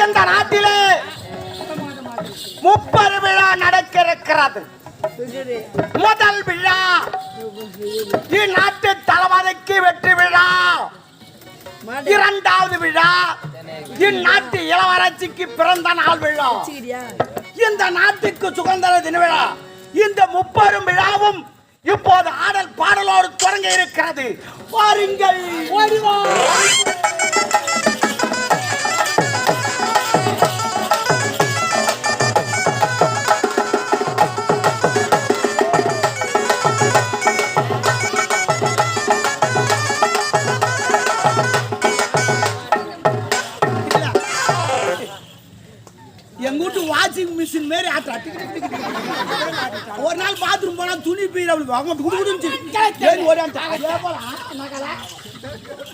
இந்த நாட்டிலே 30 விழா நடக்க இருக்கிறது. முதல் விழா இந்நாட்டு தளபதிக்கு வெற்றி விழா. இரண்டாவது விழா இந்நாட்டு இளவரசிக்கு பிறந்த நாள் விழா. இந்த நாட்டுக்கு சுதந்திர தின விழா. இந்த 30 விழாவும் இப்போது ஆடல் பாடலோடு தொடங்க இருக்கிறது. பாருங்கள். எங்கூட்டு வாஷிங் மிஷின் மாரி ஆட்டா. ஒரு நாள் பாத்ரூம் போனா துணி பீர்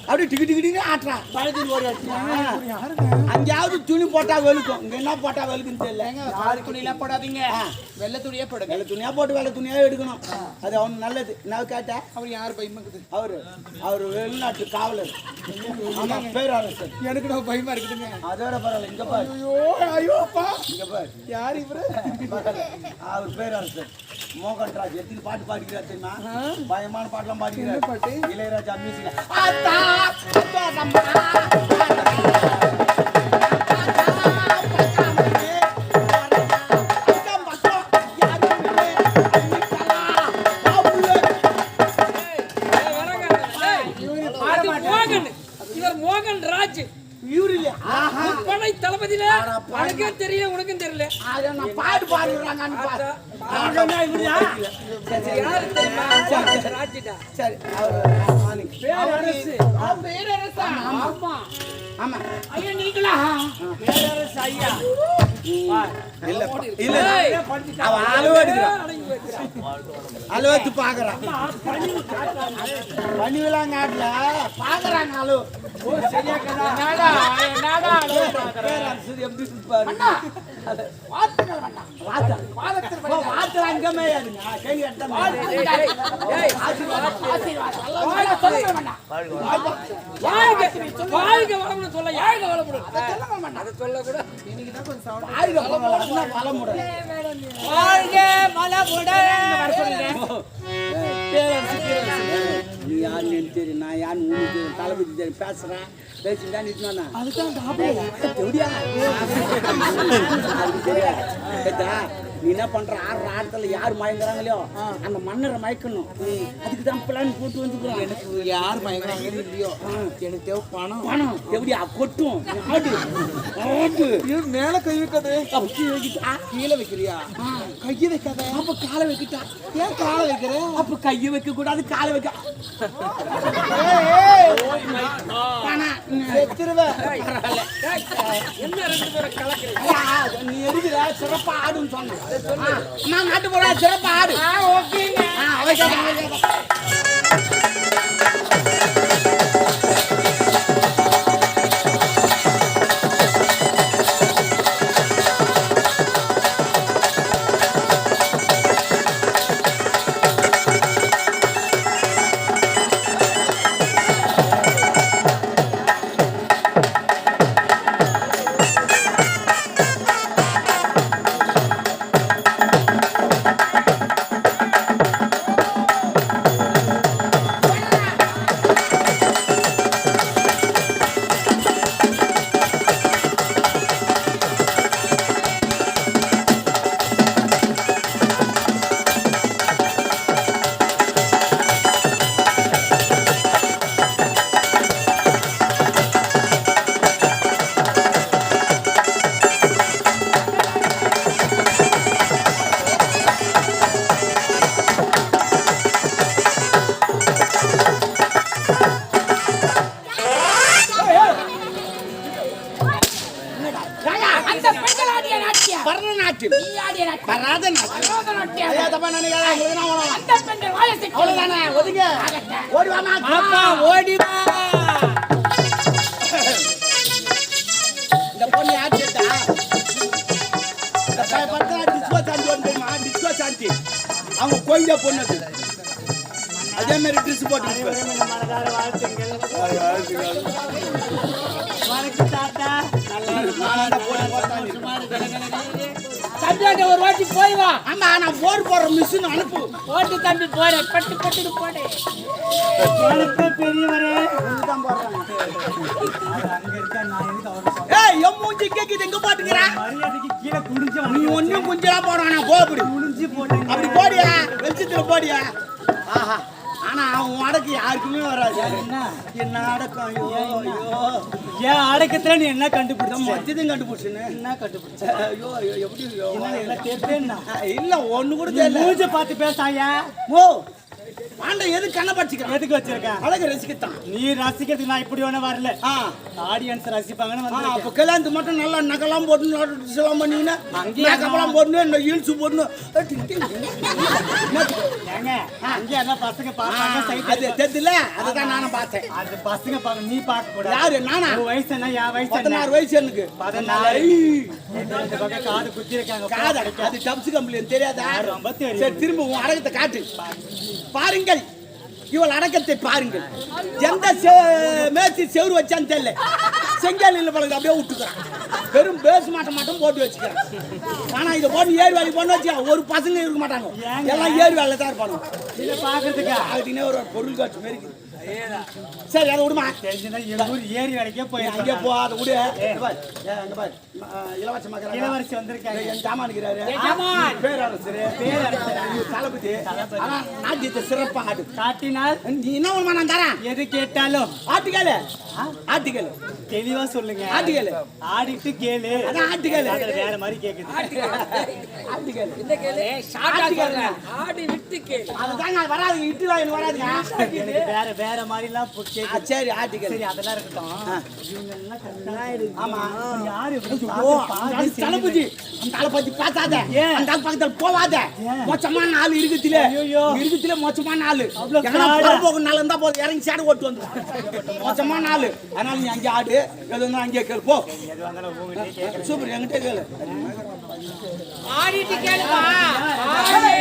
அப்படி டிக்கி டிக்கிட்டு ஆட்டுறா. அங்கேயாவது துணி போட்டா வெளுக்கும். இங்க என்ன போட்டா வெளுக்குன்னு தெரியல. துணியெல்லாம் போடாதீங்க, வெள்ளை துணியா போடுங்க. வெள்ளை துணியா போட்டு வெள்ளை துணியா எடுக்கணும். அது அவனு நல்லது. நான் கேட்டேன், அவர் யார் பயமாக்குது? அவரு வெளிநாட்டு காவலர். ஆமா, பேரரசர். எனக்கு நான் பயமா இருக்குதுங்க. அதோட பரவாயில்ல. இங்க பாரு. ஐயோப்பா, இங்க பாரு. யார் இவரு? அவர் பேரரசர் மோகன்ராஜ். எத்தனை பாட்டு பாடிக்கிறார் தெரியுமா? பயமான பாட்டுலாம் பாடிக்கிறார். இளையராஜா மியூசிக். தளபதியில உனக்கும் தெரியல, உனக்கும் தெரியல. பாட்டு பாடுறாங்க. சரி, ஆமா ஐயா, நீங்களா பேரரசு ஐயா? இல்ல, அவன் அலுவத்து பாக்குறான். பணிவிழா நாட்டுல பாக்குறாங்க அலுவ. எப்படி நான் யாருன்னு தளபதி தெரியும் பேசுறேன். பேசிட்டா நிற்கணும். நீ என்ன பண்ற? ஆடுற ஆட்டத்துல யார் மயங்குறாங்களோ அந்த மன்னரை மயக்கணும். அதுக்கு தான் பிளான் போட்டு வந்துக்கிறோம். எனக்கு யார் மயங்குறாங்க இல்லையோ, எனக்கு தேவை பணம். பணம் எப்படியா கொட்டும்? ஆடு மேல கை வைக்காது. கீழே வைக்கிறியா? கையை வைக்காத. அப்ப காலை வைக்கிட்டா. ஏன் காலை வைக்கிற? அப்ப கையை வைக்க கூடாது, காலை வைக்க. நீ எதுக்குற? சிறப்பா ஆடுன்னு சொன்ன. நாட்டு போட சிறப்பா ஆடு. அவங்க கோயில பொண்ணு அதே மாதிரி ட்ரெஸ் போட்டு வணக்கம் தாத்தா. தம்பியாண்ட ஒரு வாட்டி போய் வா. ஆமா நான் போர் போடுற மிஷின் அனுப்பு. ஓட்டு தம்பி போறேன். பட்டு பட்டுன்னு போடு. வணக்கம் பெரியவரே. இதுதான் போடுறாங்க. அவர் அங்க இருக்கா, நான் எதுக்கு அவரை சொல்றேன்? ஏய் என் மூஞ்சி கேக்குது எங்க பாத்துக்கிற? மரியாதைக்கு கீழே குனிஞ்சு நீ ஒண்ணும் குஞ்சலாம் போடுவானா போ அப்படி. குனிஞ்சு போட்டேன். அப்படி போடியா வெளிச்சத்துல போடியா. ஆஹா ஆனா அவன் அடக்கு யாருக்குமே வராது. என்ன அடக்கம் ஐயோ ஐயோ. ஏன் அடக்கத்துல நீ என்ன கண்டுபிடிச்ச? மத்தியதும் கண்டுபிடிச்சுன்னு என்ன கண்டுபிடிச்ச? ஐயோ ஐயோ எப்படி என்ன தெரியுதுன்னா இல்ல ஒண்ணு கூட தெரியல. மூஞ்ச பார்த்து பேசாயா? ஓ ஆண்ட எது கண்ண பறிச்சுக்க எதுக்கு வச்சிருக்கேன்? அழகு ரசிக்கத்தான். நீ ரசிக்கிறதுக்கு நான் இப்படி ஒண்ணு வரல. ஆடியன்ஸ் ரசிப்பாங்கன்னு வந்து அப்ப கல்யாணத்துக்கு மட்டும் நல்லா நகலாம் போட்டு எல்லாம் பண்ணீங்கன்னா நகலாம் போடணும் இந்த ஹீல்ஸ் போடணும். ஏங்க அங்கே என்ன பசங்க பார்ப்பாங்க சைட் அது தெரியல அதுதான் நானும் பார்த்தேன். அது பசங்க பார்க்க நீ பார்க்க கூடாது. யாரு நானா? உன் வயசு என்ன? என் வயசு 16 வயசு எனக்கு. 14. இந்த பக்கம் காது குத்தி இருக்காங்க. காது அது டப்ஸ் கம்பெனி தெரியாதா? ரொம்ப தெரியும். சரி திரும்ப உன் அடக்கத்தை காட்டு பாருங்கள். இவள் அடக்கத்தை பாருங்கள். எந்த மேய்ச்சி செவுரு வச்சான்னு தெரியல. செங்கல் இல்லை பழகு அப்படியே விட்டுக்கிறான். வெறும் பேச மட்டும் போட்டு வச்சுக்கிறேன். ஆனா இதை போட்டு ஏறு வேலை பண்ண வச்சு ஒரு பசங்க இருக்க மாட்டாங்க. எல்லாம் ஏறு வேலை தான் இருப்பாங்க. இதை பாக்குறதுக்கா அதுக்குன்னே ஒரு பொருள் காட்சி மாரி இருக்குது. சரி அதை விடுமா. தெரிஞ்சுன்னா எங்க ஊர் ஏரி வரைக்கும் போய் அங்கே போ அதை விடு. அங்க பாரு இளவரசி மகன் இளவரசி வந்திருக்காங்க. என் ஜாமான் இருக்கிறாரு. ஜாமான். பேரரசர் தளபதி. ஆனா நாட்டியத்தை சிறப்பா ஆடு காட்டினால் நீ என்ன ஒண்ணு நான் தரேன். எது கேட்டாலும் ஆட்டுக்காலு ஆட்டுக்காலு தெளிவா சொல்லுங்க. ஆட்டுக்காலு ஆடிட்டு கேளு. அதான் ஆட்டுக்காலு. அதுல வேற மாதிரி கேக்குது. ஆட்டுக்காலு இந்த கேளு. ஷார்ட்டா சொல்றேன். ஆடி விட்டு கேளு. அதுதாங்க வராது. இட்டுலாம் எனக்கு வராதுங்க. எனக்கு வேற வேற மாதிரி எல்லாம் கேக்குது. சரி ஆட்டுக்காலு. சரி அதெல்லாம் இருக்கட்டும். இவங்க எல்லாம் கரெக்டா இருக்கு. ஆமா யாரு ஓ தளபதி அந்த தளபதி பார்த்தாத. அந்த பக்கத்துல போவாத. மோசமான ஆள் இருக்குதுல. இருக்குதுல மோசமான ஆளு. போகும் நாள் இருந்தா போதும் இறங்கி சேடு ஓட்டு வந்து மோசமான ஆளு. அதனால நீ அங்கே ஆடு எது அங்கே கேளு போ. எது வந்தாலும் உங்ககிட்ட கேக்குறேன். சூப்பர் என்கிட்ட கேளு. ஆடிட்டு கேளுமா. ஆடி.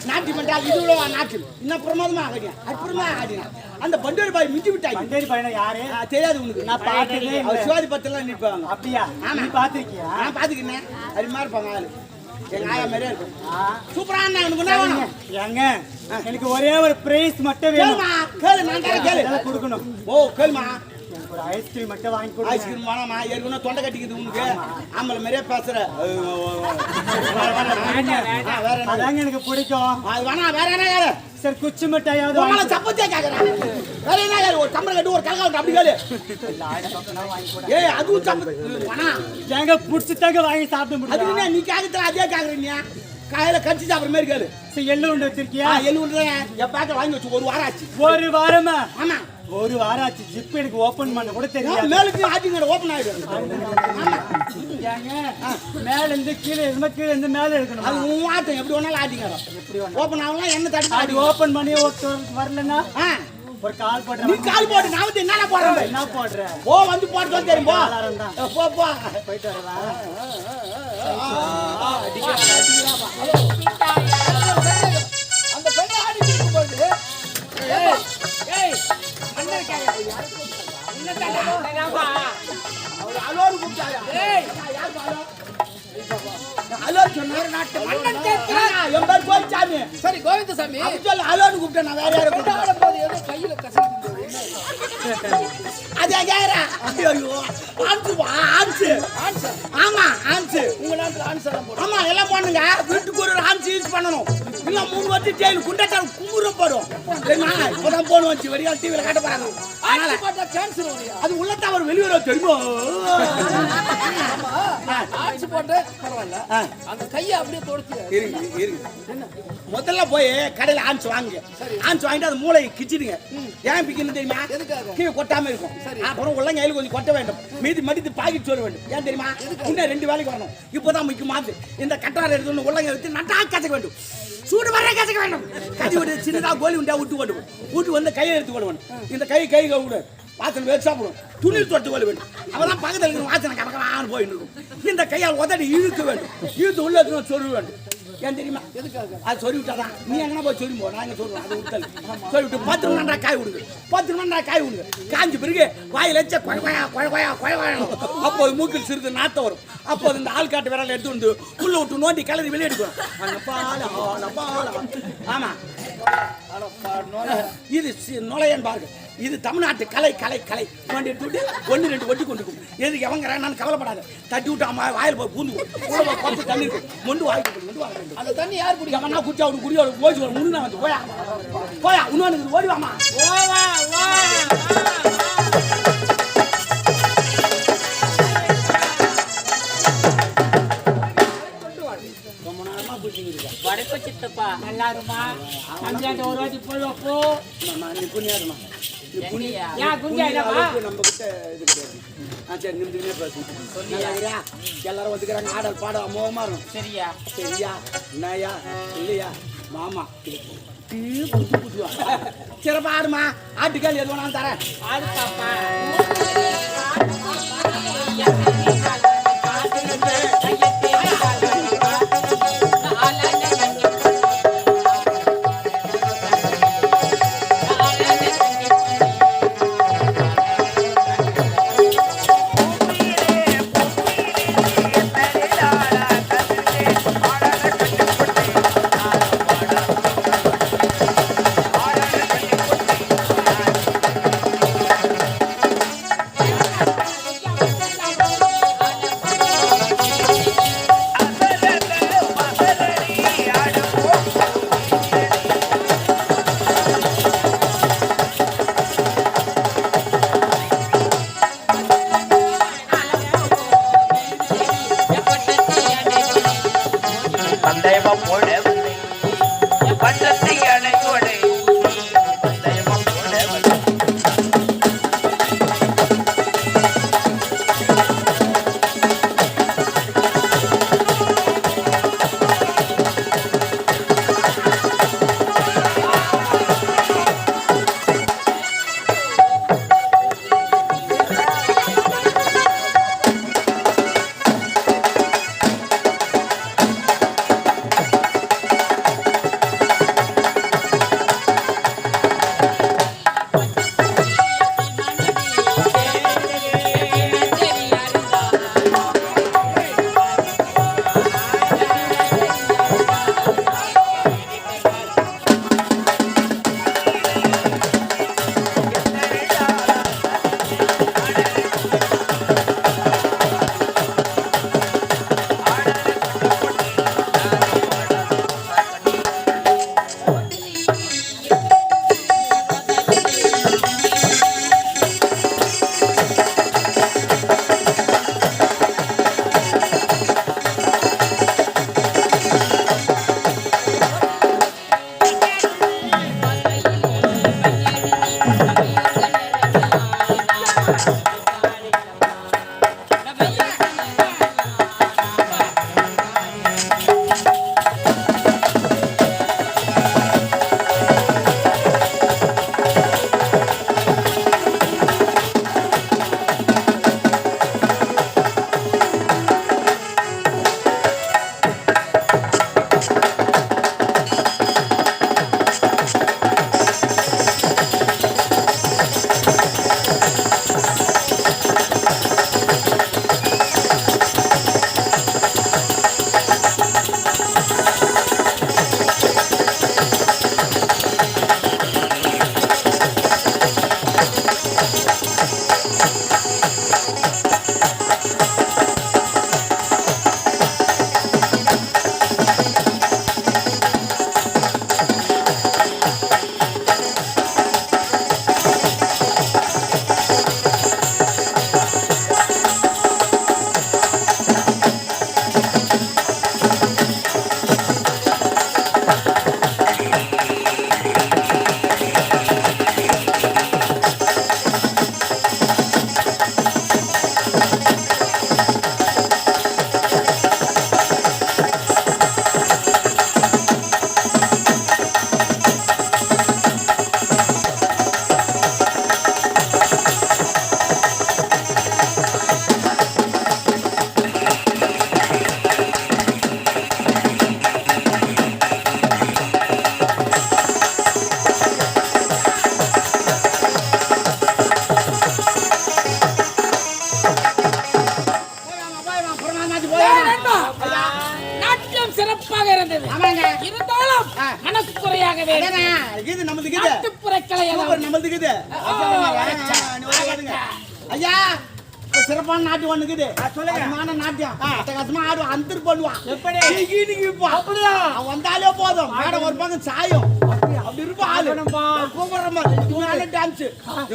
நாட்டியம் என்றால் இது நாட்டியம் இன்னும் பிரமாதமா ஆடினான் அற்புதமா ஆடினான் அந்த பண்டேரி பாய் மிஞ்சி விட்டாங்க பண்டேரி பாய்னா யாரு தெரியாது உனக்கு நான் பார்த்ததே அவர் சிவாஜி பத்திரம் நிற்பாங்க அப்படியா நீ பாத்திருக்கியா நான் பாத்துக்கினேன் அது மாதிரி இருப்பாங்க ஆளு எங்க ஆயா மாதிரியே இருக்கும் சூப்பரா எனக்கு என்ன வேணும் ஏங்க எனக்கு ஒரே ஒரு பிரைஸ் மட்டும் வேணும் கேளு நான் தரேன் கேளு கொடுக்கணும் ஓ கேளுமா ஒரு ஐஸ்கிரீம் மட்டும் வாங்கி கொடு ஐஸ்கிரீம் வேணாமா ஏற்கனவே தொண்டை கட்டிக்குது உனக்கு ஆம்பளை மாதிரியே பேசுற வேற என்ன அதாங்க எனக்கு பிடிக்கும் அது வேணா வேற என்ன யாரு சரி குச்சி மிட்டாயாவது சப்பத்தியா கேக்குறேன் வேற என்ன யாரு ஒரு டம்ளர் கட்டி ஒரு கலகா அப்படி கேளு ஏய் அதுவும் சப்பத்தி வேணா ஏங்க புடிச்சு தாங்க வாங்கி சாப்பிட முடியும் அது என்ன நீ கேக்குற அதே கேக்குறீங்க காயில கடிச்சு சாப்பிடுற மாதிரி கேளு சரி எள்ளு உண்டு வச்சிருக்கியா எள்ளு உண்டு என் பேக்கெட் வாங்கி வச்சு ஒரு வாரம் ஆச்சு ஒரு வாரமா ஆமா ஒரு வாரம் ஆச்சு ஜிப் எனக்கு ஓபன் பண்ண கூட தெரியாது மேலுக்கு ஆட்டிங்க ஓபன் ஆயிடும் மேல இருந்து கீழே இருந்து கீழே இருந்து மேல இருக்கணும் அது உன் ஆட்டம் எப்படி வேணாலும் ஆட்டிங்க எப்படி ஓபன் ஆகலாம் என்ன தடுப்பு அது ஓபன் பண்ணி வரலன்னா ஒரு கால் போடுற நீ கால் போடு நான் வந்து என்ன போடுறேன் என்ன போடுற ஓ வந்து போட்டு வந்து தெரியும் போ போ போயிட்டு வரவா அந்த பெண்ணை ஆடி இருக்கும் போது அவர் அலோரு கூப்பிட்டாயா அலோரு சொன்னாரு நாட்டு என் பேர் கோவிச்சாமி சரி கோவிந்தசாமி சொல்லு அலோரு கூப்பிட்டேன் நான் வேற யாரும் கூப்பிட்டேன் ஏதோ கையில கசக்கு அதே கேரா ஐயோ ஆன்சு ஆமா ஆன்சு உங்க நாட்டுல ஆன்சர் போடு ஆமா எல்லாம் பண்ணுங்க வீட்டுக்கு ஒரு ஆன்சு யூஸ் பண்ணணும் இல்ல 3 வருஷம் ஜெயில் குண்டட்டால் குங்குற போடும் இப்பதான் போன் வச்சு வெளியே டிவில காட்ட போறாங்க ஆன்சு போட்டா கேன்சர் வரும் அது உள்ள தவறு வெளியே தெரியுமோ ஆன்சு போட்டு பரவாயில்ல அந்த கையை அப்படியே தொடுத்து இருங்க முதல்ல போய் கடையில ஆன்சு வாங்குங்க ஆன்சு வாங்கிட்டு அது மூளை கிச்சிடுங்க ஏன் பிக்கணும் தெரியுமா கீழே கொட்டாம இருக்கும் அப்புறம் உள்ளங்கையில கொஞ்சம் கொட்ட வேண்டும் மீதி மடித்து பாக்கெட் சொல்ல வேண்டும் ஏன் தெரியுமா இன்னும் 2 வேலைக்கு வரணும் இப்போதான் முக்கியமாது இந்த கட்டாரை எடுத்து உள்ளங்கை வச்சு நட்டா கசக்க வேண்டும் சூடு வர கசக்க வேண்டும் கை விட்டு சின்னதா கோலி உண்டா விட்டு கொண்டு வீட்டு வந்து கையை எடுத்து கொண்டு வேண்டும் இந்த கை கூட வாசல் வேறு சாப்பிடும் துணில் தொட்டு கொள்ள வேண்டும் அவெல்லாம் பக்கத்தில் இருக்கிற வாசனை கணக்கான போயிட்டு இருக்கும் இந்த கையால் உதடி இழுக்க வேண்டும் இழுத்து உள்ள சொருக வேண்டும் ஏன் தெரியுமா எதுக்காக அது சொல்லி விட்டாதான் நீ எங்கன்னா போய் சொல்லி போ நாங்க சொல்றோம் அது விட்டல் சொல்லிவிட்டு 10 மணி நேரம் காய் விடுங்க 10 மணி நேரம் காய் விடுங்க காஞ்சி பிறகு வாயில் வச்ச கொய அப்போது மூக்கில் சிறிது நாத்தம் வரும் அப்போது இந்த ஆள்காட்டு விரல் எடுத்து வந்து உள்ள விட்டு நோண்டி கிளறி வெளியே எடுக்கணும் ஆமா இது நுழையன் பாருங்க இது தமிழ்நாட்டு கலை கலை கலை நோண்டி எடுத்து 1-2 ஒட்டி கொண்டு எதுக்கு எவங்கிறேன் நான் கவலைப்படாத தட்டி விட்டு அம்மா வாயில் போய் பூந்து உள்ள பத்து தண்ணி இருக்கும் மொண்டு வாய்க்கு அந்த தண்ணி யார் குடிக்க அவனா குடிச்சா அவனுக்கு குடியோட போச்சு ஒரு முன்னா வந்து போயா போயா இன்னொன்று ஓடி வாமா ரொம்ப நேரமா பிடிச்சிங்க வடக்கு சித்தப்பா நல்லா இருமா அஞ்சாண்டு ஒரு வாட்டி போய் போ நீ புண்ணியாருமா நம்ம கிட்ட இது கிடையாது சரி நிமிஷமே பேசுங்க எல்லாரும் வந்துக்கிறாங்க ஆடல் பாடம் அமோகமா இருக்கும் சரியா சரியா என்னையா இல்லையா மாமா சிறப்பா ஆடுமா ஆட்டுக்கால் எது வேணாலும் தரேன் ஆடு பாப்பா ஆக வேண்டும். அதானே, இது நம்மளுக்கு இது. நாட்டுப்புறக்கலை சூப்பர், நம்மளுக்கு இது. நீ வந்து பாருங்க. ஐயா, இப்ப சிறப்பான நாட்டியம் ஒண்ணு இருக்குது. சொல்லுங்க. அருமையான நாட்டியம். கஷ்டமா ஆடுவான், அந்தர் பண்ணுவான். எப்படி? நீங்க இப்போ அப்படியா? அவன் வந்தாலே போதும். மேடம் ஒரு பக்கம் சாயம். அப்படி இருப்பான் ஆளு. கூப்பிடுறமா டான்ஸ்.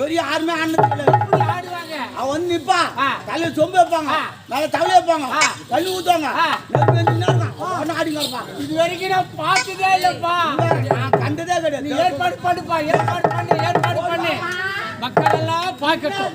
ஒரு யாருமே ஆனது இல்லை. எப்படி ஆடுவாங்க? அவன் வந்து நிப்பான். ஆ. தலையில சொம்பு வைப்பாங்க. மேல தவளை வைப்பாங்க. கழுவி ஊத்துவாங்க. நெருப்பு வெந்துட்டே இருக்கான். அவன் ஆடிங்க இருப்பான். இது வரைக்கும் நான் பார்த்ததே இல்லப்பா. நான் கண்டதே நீ கிடையாது. ஏற்பாடு பண்ணுப்பா, ஏற்பாடு பண்ணு, ஏற்பாடு பண்ணு. மக்கள் எல்லாம் பார்க்கட்டும்.